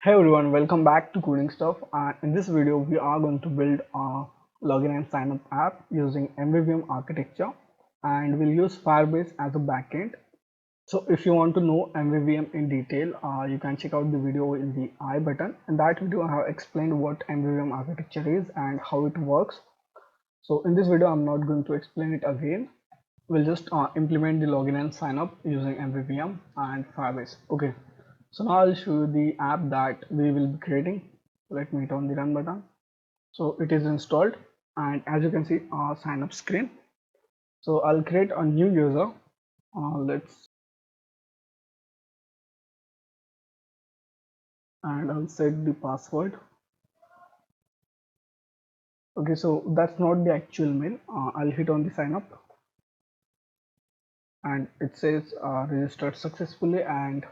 Hey everyone, welcome back to Coding Stuff. And in this video, we are going to build a login and sign up app using MVVM architecture, and we'll use Firebase as a backend. So if you want to know MVVM in detail, you can check out the video in the I button. In that video, I have explained what MVVM architecture is and how it works. So in this video, I'm not going to explain it again. We'll just implement the login and sign up using MVVM and Firebase. Okay. So now I'll show you the app that we will be creating. Let me hit on the run button. So it is installed, and as you can see, sign up screen. So I'll create a new user. Let's and I'll set the password. Okay, so that's not the actual mail. I'll hit on the sign up, and it says registered successfully, and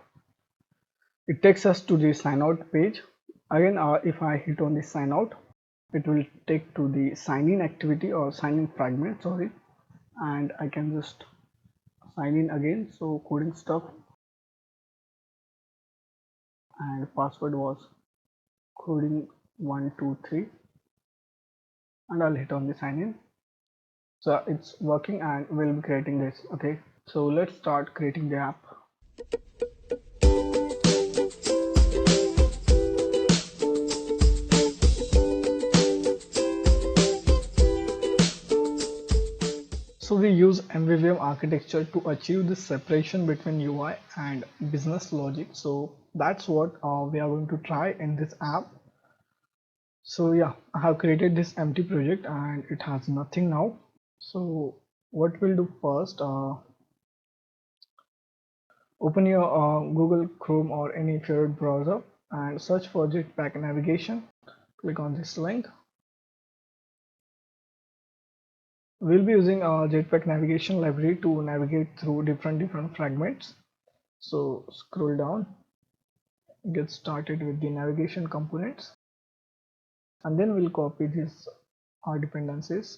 it takes us to the sign out page. Again, if I hit on the sign out, it will take to the sign in activity or sign in fragment, sorry, and I can just sign in again. So coding stuff, and password was coding 123, and I'll hit on the sign in. So it's working and we'll be creating this. Okay, so let's start creating the app. So we use MVVM architecture to achieve this separation between UI and business logic. So that's what we are going to try in this app. So yeah, I have created this empty project and it has nothing now. So what we'll do first, open your Google Chrome or any favorite browser and search for Jetpack navigation. Click on this link. We'll be using a Jetpack navigation library to navigate through different fragments. So scroll down, get started with the navigation components, and then we'll copy these dependencies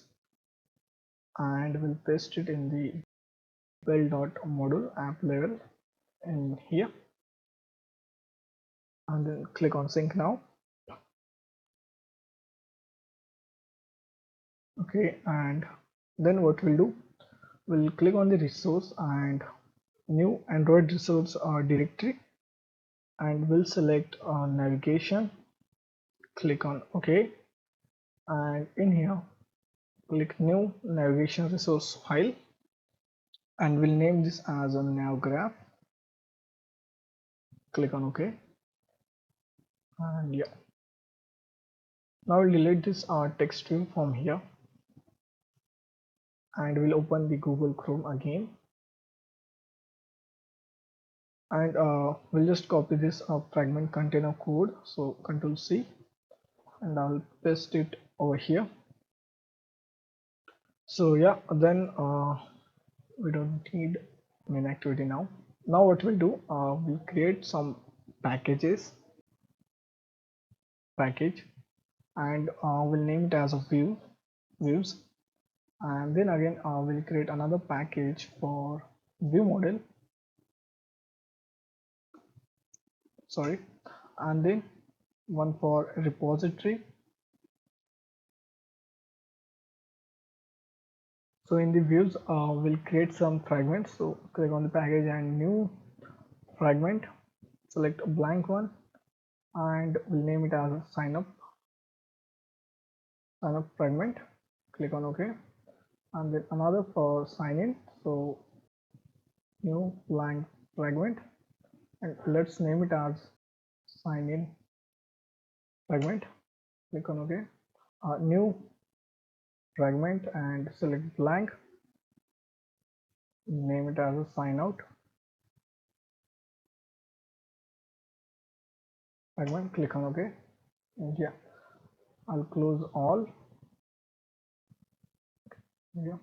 and we'll paste it in the build.module app level in here, and then click on sync now. Okay, and then what we'll do, we'll click on the resource and new Android resource directory, and we'll select navigation, click on OK, and in here click new navigation resource file, and we'll name this as a navgraph. Click on OK, and yeah, now we'll delete this text stream from here, and we'll open the Google Chrome again, and we'll just copy this fragment container code. So Control C, and I'll paste it over here. So yeah, then we don't need main activity now. Now what we'll do, we'll create some package, and we'll name it as a views, and then again we'll create another package for view model, sorry, and then one for repository. So in the views, we'll create some fragments. So click on the package and new fragment, select a blank one, and we'll name it as a sign up fragment. Click on OK, and then another for sign in. So new blank fragment, and let's name it as sign in fragment. Click on OK, new fragment and select blank, name it as a sign out fragment. Click on OK, and yeah, I'll close all. Yeah,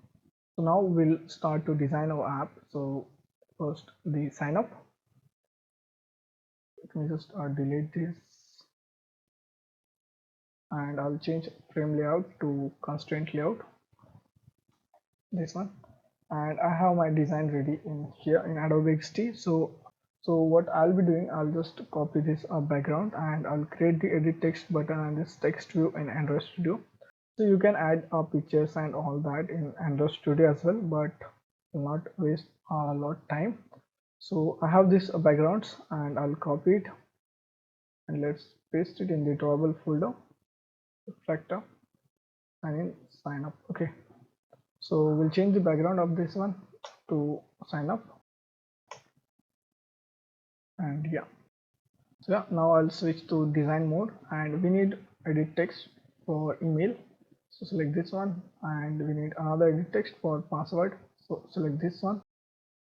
so now we'll start to design our app. So first the sign up, let me just delete this, and I'll change frame layout to constraint layout, this one, and I have my design ready in here in Adobe XD. So So what I'll be doing, I'll just copy this background and I'll create the edit text button and this text view in Android Studio. So you can add pictures and all that in Android Studio as well, but not waste a lot time. So I have this backgrounds and I'll copy it and let's paste it in the drawable folder, reflector, and in sign up. Okay, so we'll change the background of this one to sign up, and yeah. So yeah, now I'll switch to design mode and we need edit text for email. So select this one and we need another edit text for password. So select this one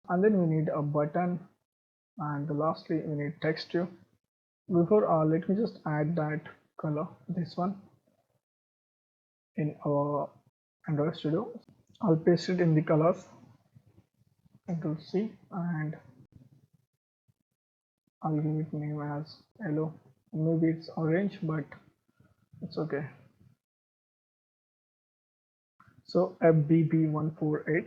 and then we need a button and lastly we need text view. Before let me just add that color, this one, in our Android Studio. I'll paste it in the colors, Control C, and I'll give it name as yellow. Maybe it's orange, but it's okay. So FBB148.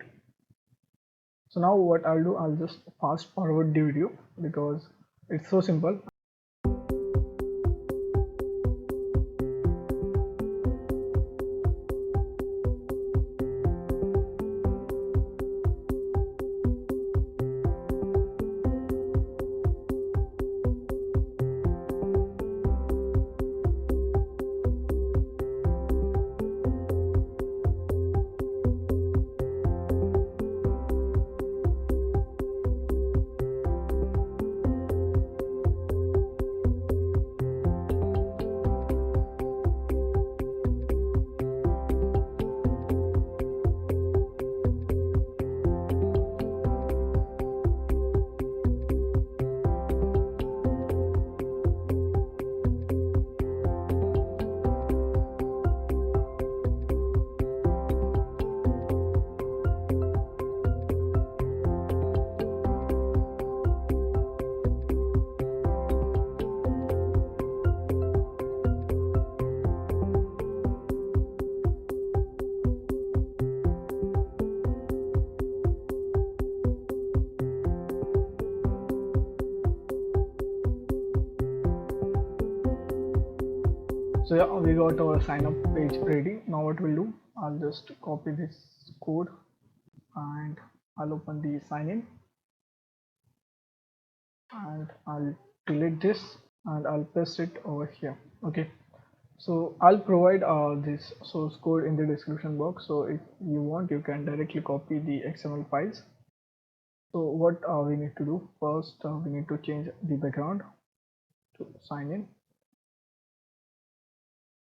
So now what I'll do, I'll just fast forward the video because it's so simple. So yeah, we got our sign up page ready. Now what we'll do, I'll just copy this code and I'll open the sign in and I'll delete this and I'll paste it over here. Okay, so I'll provide this source code in the description box, so if you want you can directly copy the XML files. So what we need to do first, we need to change the background to sign in.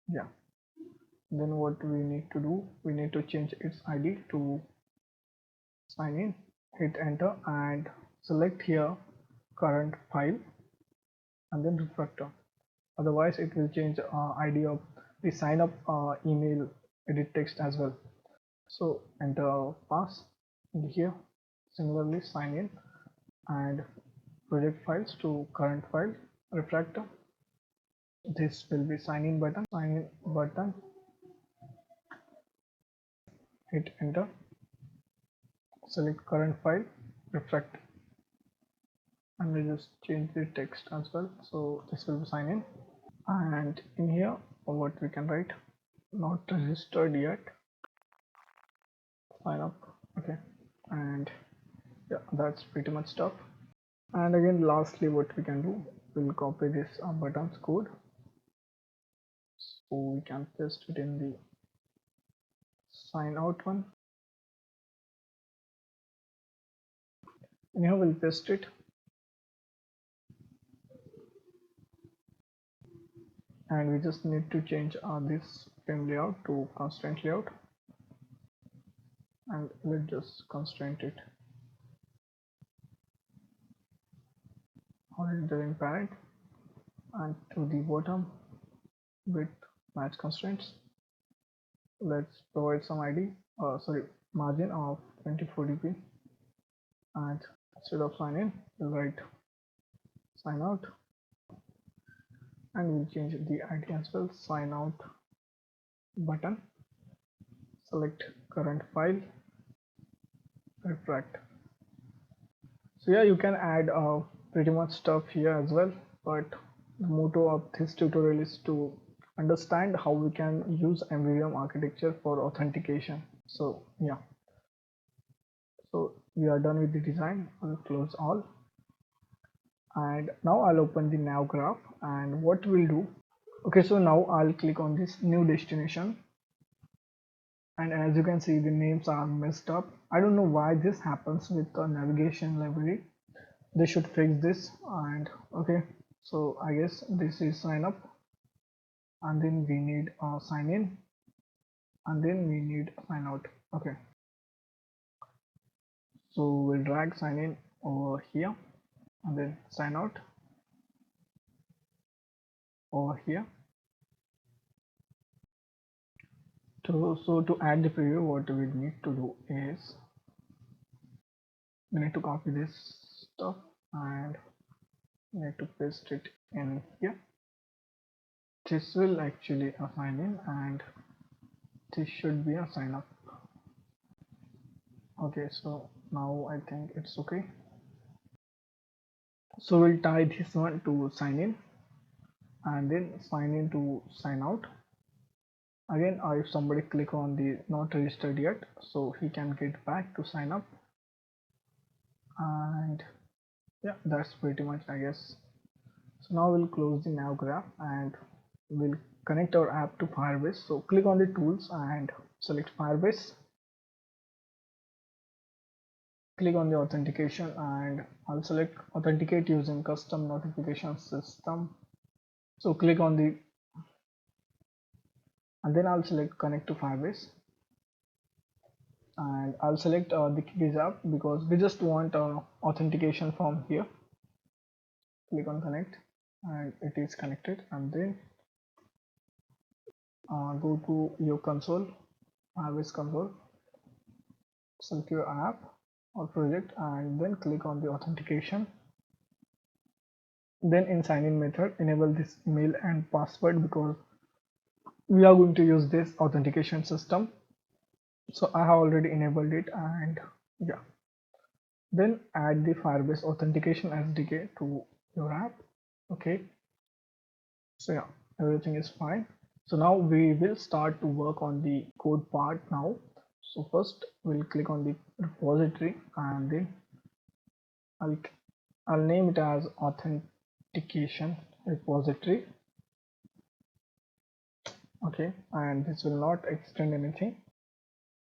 Yeah, then what we need to do, we need to change its ID to sign in, hit enter and select here current file and then refactor, otherwise it will change ID of the sign up email edit text as well. So enter pass here, similarly sign in and project files to current file, refactor. This will be sign in button, hit enter, select current file, reflect, and we'll just change the text as well. So this will be sign in, and in here what we can write, not registered yet, sign up. Okay, and yeah, that's pretty much stuff. And again, lastly what we can do, we'll copy this buttons code, so we can paste it in the sign out one. And here we'll paste it, and we just need to change this frame layout to constraint layout, and let's just constraint it horizontal parent and to the bottom with match constraints. Let's provide some ID, margin of 24 dp, and instead of sign in we'll write sign out, and we'll change the ID as well, sign out button, select current file, refract. So yeah, you can add pretty much stuff here as well, but the motto of this tutorial is to understand how we can use MVVM architecture for authentication. So yeah, so we are done with the design. I'll close all, and now I'll open the nav graph. And what we'll do, okay, so now I'll click on this new destination, and as you can see the names are messed up. I don't know why this happens with the navigation library. They should fix this. And okay, so I guess this is sign up, and then we need sign in, and then we need sign out. Okay, so we'll drag sign in over here, and then sign out over here. So to add the preview, what we need to do is we need to copy this stuff and we need to paste it in here. This will actually assign in, and this should be a sign up. Okay, so now I think it's okay. So we'll tie this one to sign in, and then sign in to sign out. Again, if somebody click on the not registered yet, so he can get back to sign up. And yeah, that's pretty much, I guess. So now we'll close the nav graph and we'll connect our app to Firebase. So click on the tools and select Firebase. Click on the authentication, and I'll select authenticate using custom notification system. So click on the, and then I'll select connect to Firebase, and I'll select the cookies app because we just want authentication from here. Click on connect, and it is connected, and then go to your console, Firebase console, select your app or project, and then click on the authentication. Then in sign in method, enable this email and password because we are going to use this authentication system. So I have already enabled it, and yeah, then add the Firebase authentication SDK to your app. Okay, so yeah, everything is fine. So now we will start to work on the code part now. So first we'll click on the repository, and then I'll name it as authentication repository. Okay, and this will not extend anything.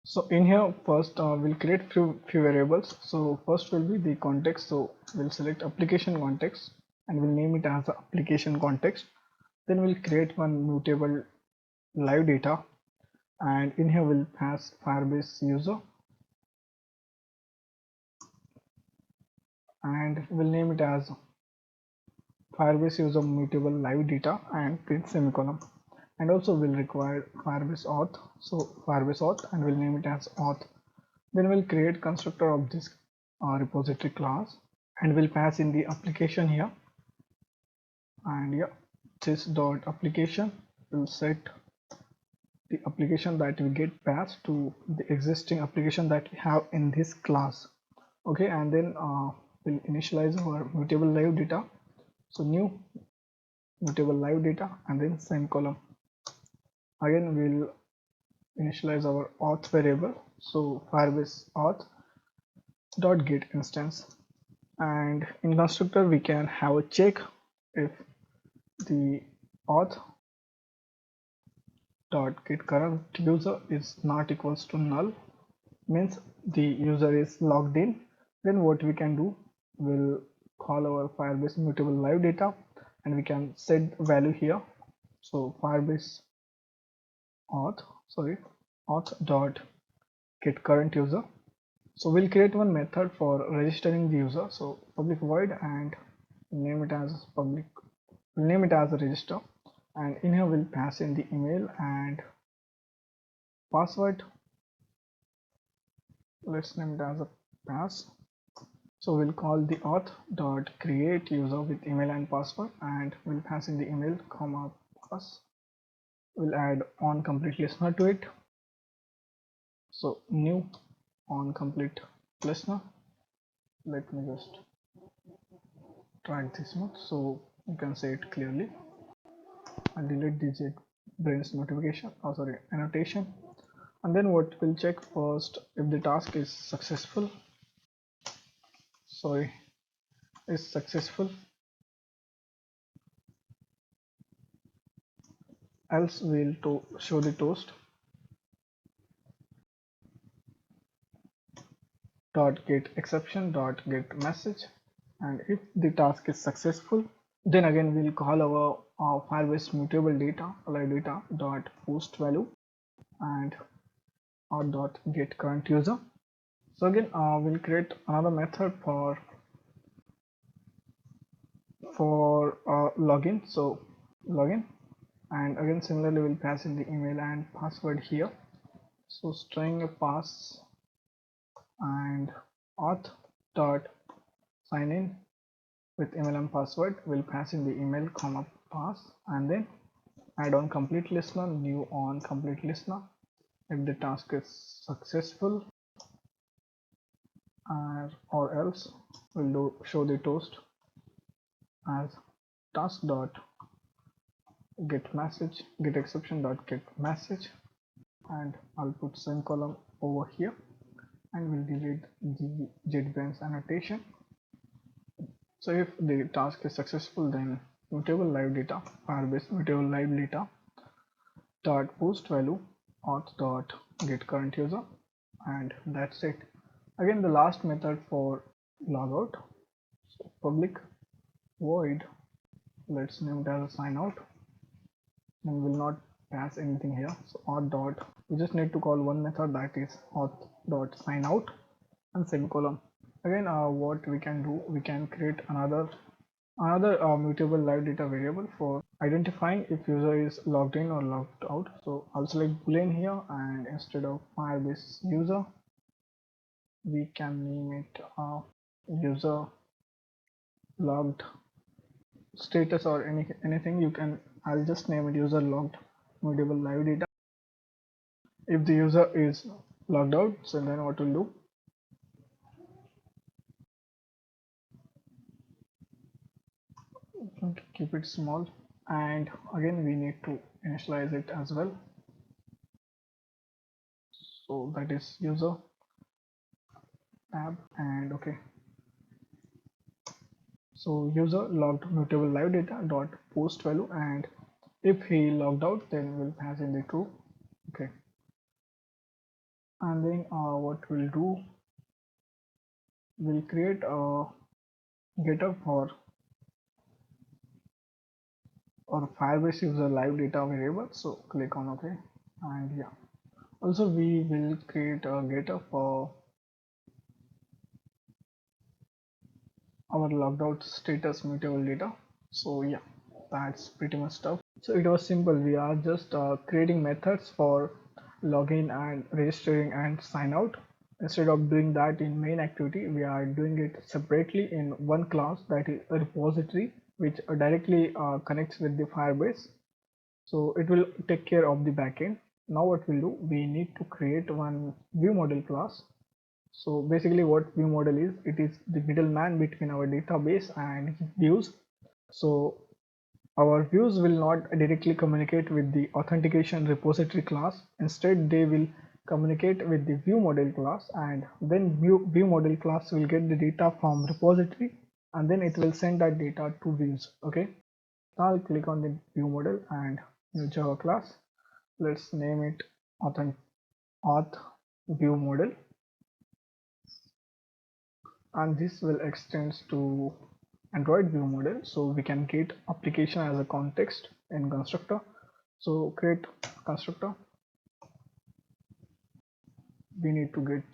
So in here first we'll create few variables. So first will be the context. So we'll select application context and we'll name it as application context. Then we'll create one mutable live data, and in here we'll pass Firebase user, and we'll name it as Firebase user mutable live data and print semicolon. And also we'll require Firebase auth, so Firebase auth, and we'll name it as auth. Then we'll create constructor of this repository class, and we'll pass in the application here. And yeah, this dot application will set the application that we get passed to the existing application that we have in this class. Okay, and then we'll initialize our mutable live data. So new mutable live data, and then semicolon. Again we'll initialize our auth variable, so Firebase auth dot get instance, and in constructor we can have a check if the auth dot get current user is not equals to null, means the user is logged in. Then what we can do, we'll call our Firebase mutable live data, and we can set value here. So Firebase auth dot get current user. So we'll create one method for registering the user. So public void, and name it as public, we'll name it as a register, and in here we'll pass in the email and password. Let's name it as a pass. So we'll call the auth dot create user with email and password, and we'll pass in the email comma pass. We'll add on complete listener to it. So new on complete listener. Let me just track this much, so you can say it clearly. I'll delete the JetBrains notification, annotation. And then what we'll check first, if the task is successful, else we'll show the toast dot get exception dot get message. And if the task is successful, then again we'll call our Firebase mutable data live data dot post value and our dot get current user. So again we'll create another method for login. So login, and again similarly we'll pass in the email and password here. So string a pass and auth dot sign in with email and password. We'll pass in the email comma pass, and then add on complete listener, new on complete listener if the task is successful, or else we'll show the toast as task dot get message get exception dot get message, and I'll put semicolon over here, and we'll delete the JetBrains annotation. So if the task is successful, then mutable live data Firebase mutable live data dot post value auth dot get current user, and that's it. Again, the last method for logout, so public void, let's name it as a sign out, and will not pass anything here. So auth dot, we just need to call one method, that is auth dot sign out and semicolon. Again what we can do, we can create another mutable live data variable for identifying if user is logged in or logged out. So I'll select boolean here, and instead of Firebase user, we can name it user logged status, or anything you can. I'll just name it user logged mutable live data. If the user is logged out, so then what we'll do, keep it small, and again we need to initialize it as well. So that is user tab, and okay. So user logged mutable live data dot post value, and if he logged out, then we'll pass in the true. Okay. And then what we'll do, we'll create a getter for or Firebase user live data variable. So click on OK, and yeah, also we will create a getter for our logged out status mutable data. So yeah, that's pretty much stuff. So it was simple. We are just creating methods for login and registering and sign out. Instead of doing that in main activity, we are doing it separately in one class, that is a repository, which directly connects with the Firebase. So it will take care of the backend. Now what we'll do, we need to create one view model class. So basically what view model is, it is the middleman between our database and views. So our views will not directly communicate with the authentication repository class. Instead, they will communicate with the view model class, and then view model class will get the data from repository, and then it will send that data to views. Okay. Now I'll click on the view model and new Java class. Let's name it auth view model, and this will extend to Android view model, so we can get application as a context in constructor. So create constructor. We need to get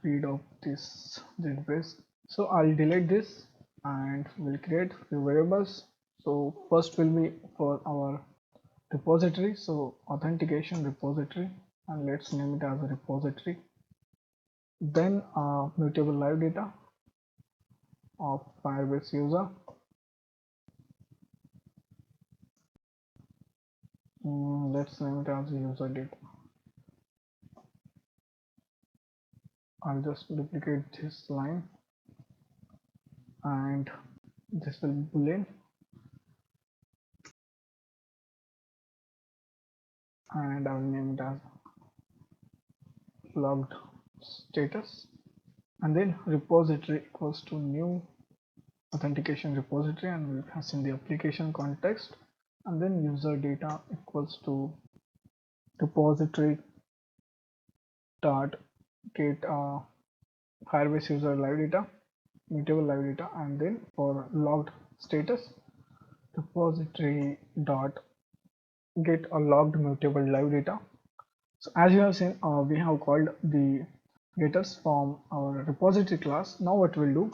rid of this database. So I'll delete this, and we'll create few variables. So first will be for our repository, so authentication repository, and let's name it as a repository. Then mutable live data of Firebase user. Let's name it as user data. I'll just duplicate this line, and this will be boolean, and I will name it as logged status, and then repository equals to new authentication repository, and we'll pass in the application context, and then user data equals to repository dot get Firebase user live data, mutable live data, and then for logged status, repository dot get a logged mutable live data. So as you have seen, we have called the getters from our repository class. Now what we'll do,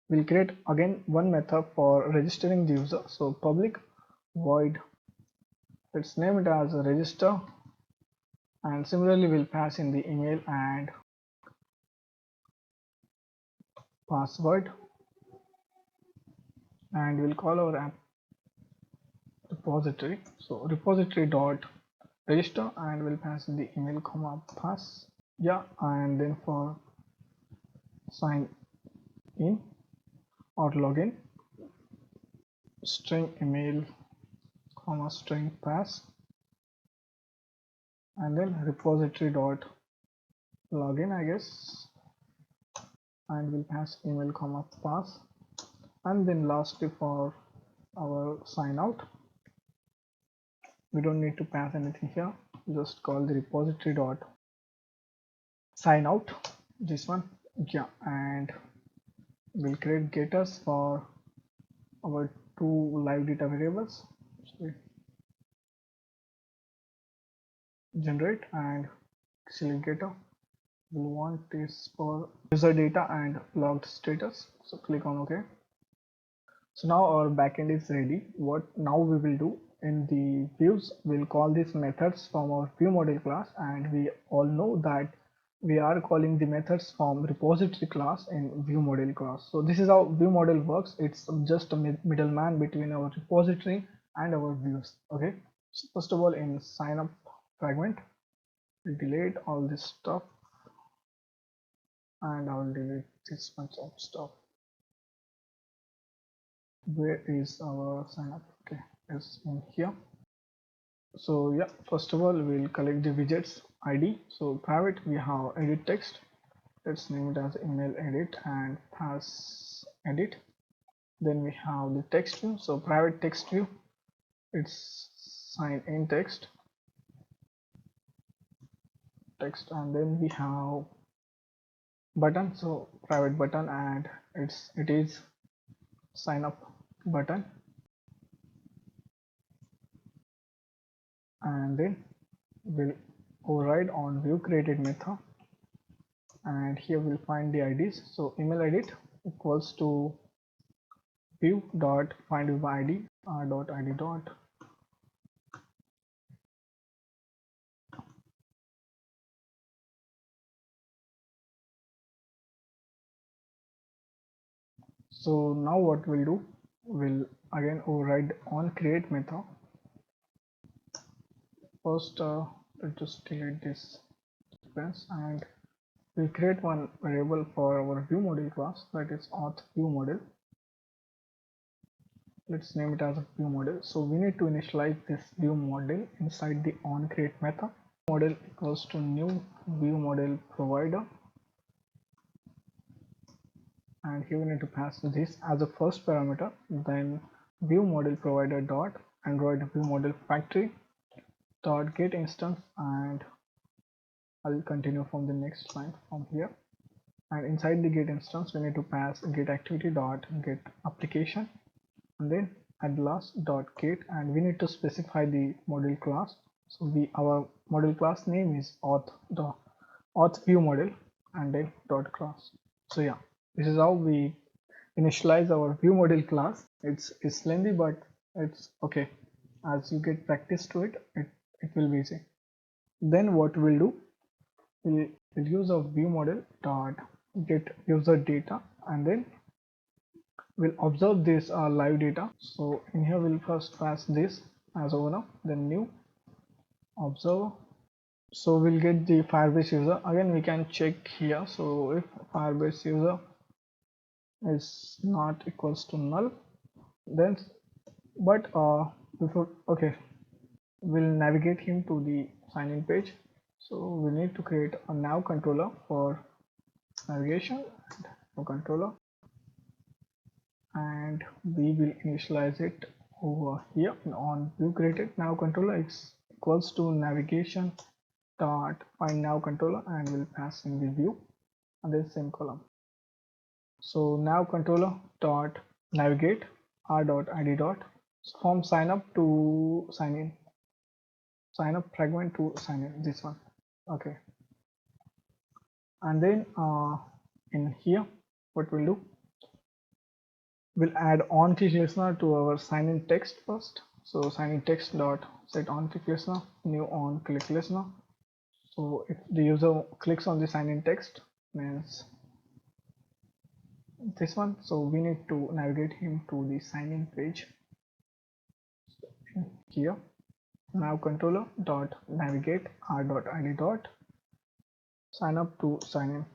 we'll create again one method for registering the user. So public void, let's name it as a register, and similarly we'll pass in the email and password, and we'll call our app repository. So repository dot register, and we'll pass in the email comma pass, yeah, and then for sign in or login, string email comma string pass, and then repository dot login, I guess, and we'll pass email comma pass, and then lastly for our sign out, we don't need to pass anything here, just call the repository dot sign out, this one, yeah, and we'll create getters for our two live data variables. So generate and select getter, we'll want this for user data and logged status, so click on OK. So now our backend is ready. What now we will do, in the views we'll call these methods from our view model class, and we all know that we are calling the methods from repository class in view model class. So this is how view model works. It's just a middleman between our repository and our views. Okay, so first of all, in sign up fragment, we'll delete all this stuff, and I'll delete this much of stuff. Where is our sign up? Okay, it's in here. So yeah, first of all we'll collect the widgets ID. So private, we have edit text, let's name it as email edit and pass edit. Then we have the text view, so private text view, it's sign in text, and then we have button, so private button, and it is sign up button, and then we'll override on view created method, and here we'll find the IDs. So email edit equals to view dot find view by ID dot ID dot so now what we'll do, we'll again override on create method. First let's just delete this sequence, and we'll create one variable for our view model class, that is auth view model. Let's name it as a view model. So we need to initialize this view model inside the on create method. Model equals to new view model provider, and here we need to pass this as a first parameter. Then view model provider dot android view model factory dot get instance, and I'll continue from the next line from here. And inside the get instance we need to pass get activity dot get application, and then at last dot get, and we need to specify the model class. So our model class name is auth view model, and then dot class. So yeah, this is how we initialize our view model class. It's lengthy, but it's okay. As you get practice to it, it will be easy. Then what we'll do, we'll use a view model dot get user data, and then we'll observe this live data. So in here we'll first pass this as owner, then new observer. So we'll get the Firebase user. Again we can check here, so if Firebase user is not equals to null, then but before, okay, we'll navigate him to the sign in page. So we need to create a nav controller for navigation, nav controller, and we will initialize it over here on view created nav controller. It's equals to navigation dot find nav controller, and we'll pass in the view and then same column. So nav controller dot navigate r dot id dot from sign up to sign in, sign up fragment to sign in, this one. Okay, and then in here what we'll do, we'll add on click listener to our sign in text first. So sign in text dot set on click listener, new on click listener. So if the user clicks on the sign in text, means this one, so we need to navigate him to the sign in page. Here nav controller dot navigate r dot id dot sign up to sign in.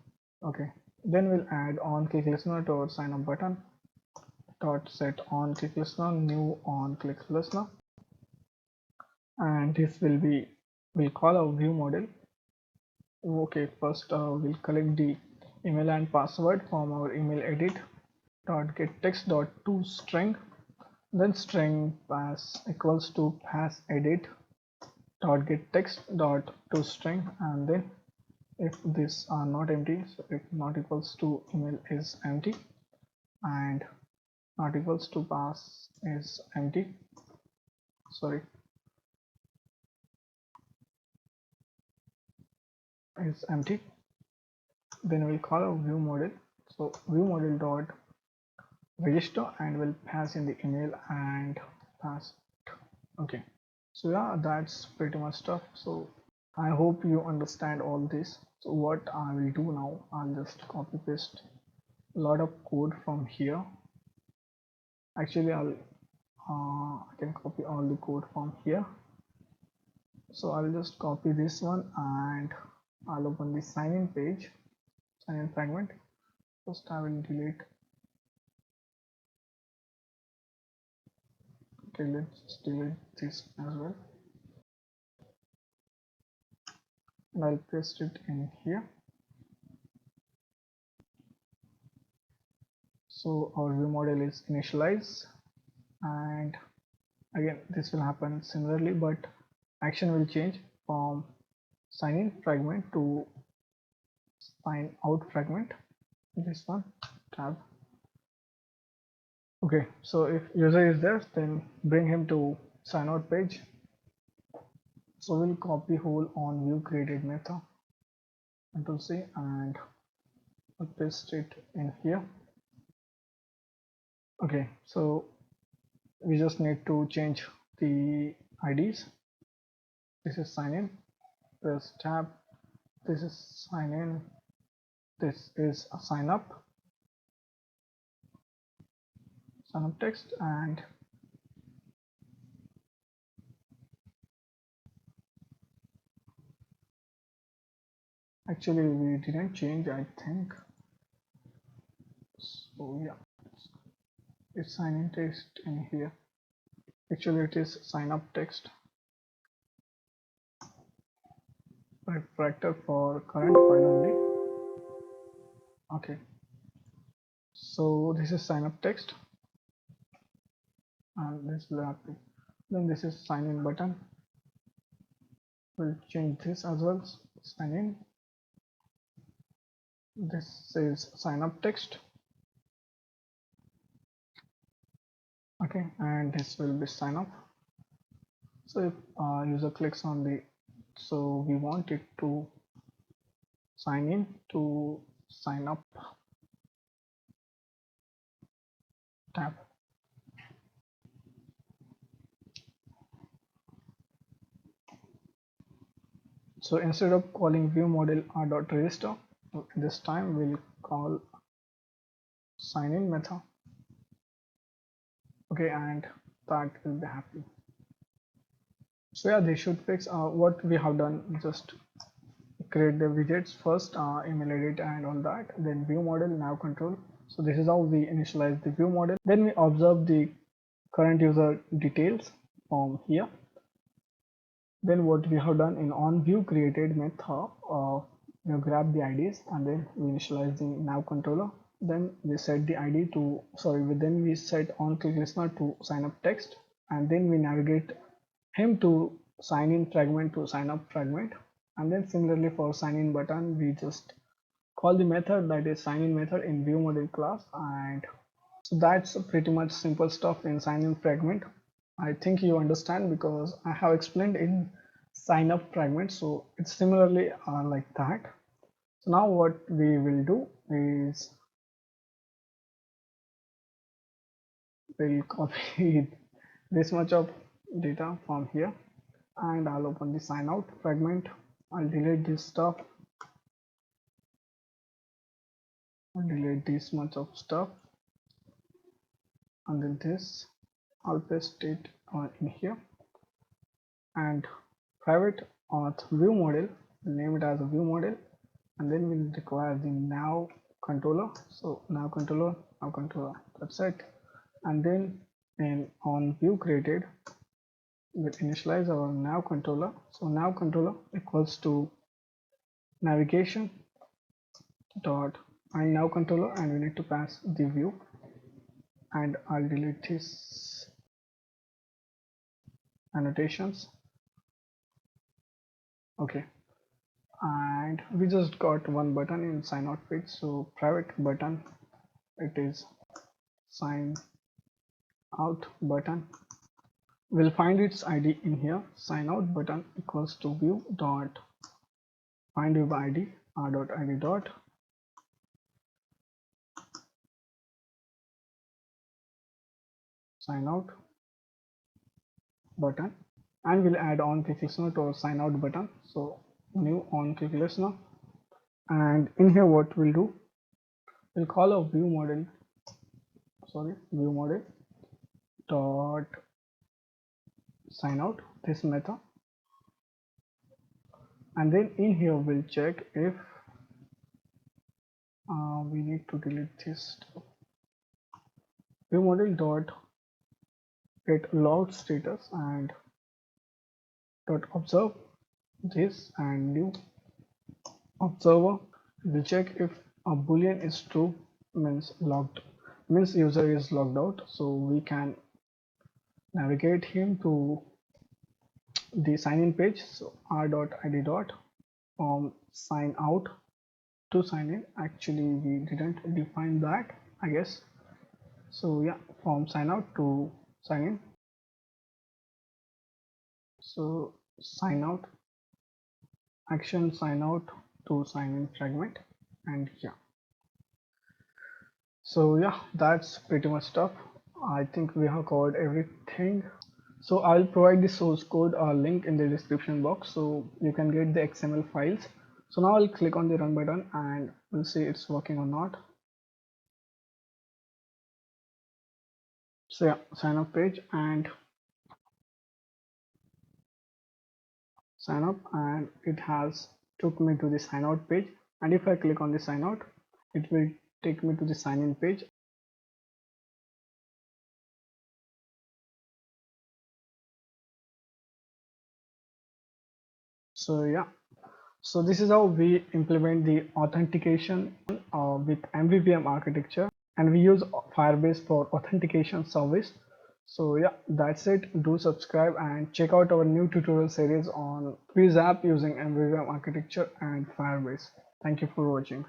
Okay, then we'll add on click listener to our sign up button dot set on click listener, new on click listener, and this will be, we'll call our view model. Okay, first we'll collect the email and password from our email edit dot get text dot to string, then string pass equals to pass edit dot get text dot to string, and then if this are not empty, so if not equals to email is empty and not equals to pass is empty, sorry, is empty, then we'll call our view model. So view model dot register, and we'll pass in the email and pass it. Okay, so yeah, that's pretty much stuff. So I hope you understand all this. So what I will do now, I'll just copy paste a lot of code from here. Actually I can copy all the code from here. So I'll just copy this one and I'll open the sign in page, sign in fragment. First I will delete, okay, let's just delete this as well, and I'll paste it in here. So our view model is initialized, and again this will happen similarly, but action will change from sign in fragment to sign out fragment, this one, tab. Okay, so if user is there, then bring him to sign out page. So we'll copy whole on view created method, Control C, and I'll paste it in here. Okay, so we just need to change the IDs. This is sign in, press tab, this is sign in, this is a sign up text, and actually we didn't change, I think. So yeah, it's sign in text in here. Actually it is sign up text, refactor for current file only. Okay, so this is sign up text, and this will happen. Then this is sign in button, we'll change this as well, sign in. This is sign up text. Okay, and this will be sign up. So if user clicks on the, so we want it to sign in to sign up tab. So instead of calling view model dot register, this time we'll call sign in method. Okay, and that will be happy. So yeah, they should fix what we have done. Just create the widgets first, email edit and all that, then view model, nav control, So this is how we initialize the view model. Then we observe the current user details from here. Then what we have done in on view created method, we grab the IDs and then we initialize the nav controller. Then we set the ID to then we set on click listener to sign up text, and then we navigate him to sign in fragment to sign up fragment. And then similarly for sign in button, we just call the method that is sign in method in view model class. And so that's pretty much simple stuff in sign in fragment. I think you understand because I have explained in sign up fragment, so it's similarly like that. So now what we will do is we'll copy this much of data from here, and I'll open the sign out fragment. I'll delete this stuff. I'll delete this much of stuff, and then this I'll paste it in here. And private auth view model, we'll name it as a view model, and then we'll require the nav controller. So nav controller, that's it. And then in on view created, we'll initialize our nav controller. So nav controller equals to navigation dot find nav controller, and we need to pass the view. And I'll delete this annotations. Okay, and we just got one button in sign out page. So private button, it is sign out button. We'll find its ID in here. Sign out button equals to view dot find view by ID dot ID dot sign out button, and we'll add on click listener to our sign out button. So new on click listener, and in here what we'll do, we'll call a view model dot sign out, this method, and then in here we'll check if we need to delete this stuff. View model dot get logged status and dot observe this, and new observer will check if a boolean is true, means user is logged out, so we can navigate him to the sign in page. So r.id dot from sign out to sign in. Actually we didn't define that, I guess. So yeah, from sign out to sign in. So sign out action sign out to sign in fragment, and yeah. So yeah, that's pretty much stuff. I think we have covered everything. So I'll provide the source code link in the description box so you can get the XML files. So now I'll click on the run button and we'll see it's working or not. So yeah, sign up page and sign up, and it has took me to the sign out page. And if I click on the sign out, it will take me to the sign in page. So yeah, so this is how we implement the authentication with MVVM architecture, and we use Firebase for authentication service. So yeah, that's it. Do subscribe and check out our new tutorial series on quiz app using MVVM architecture and Firebase. Thank you for watching.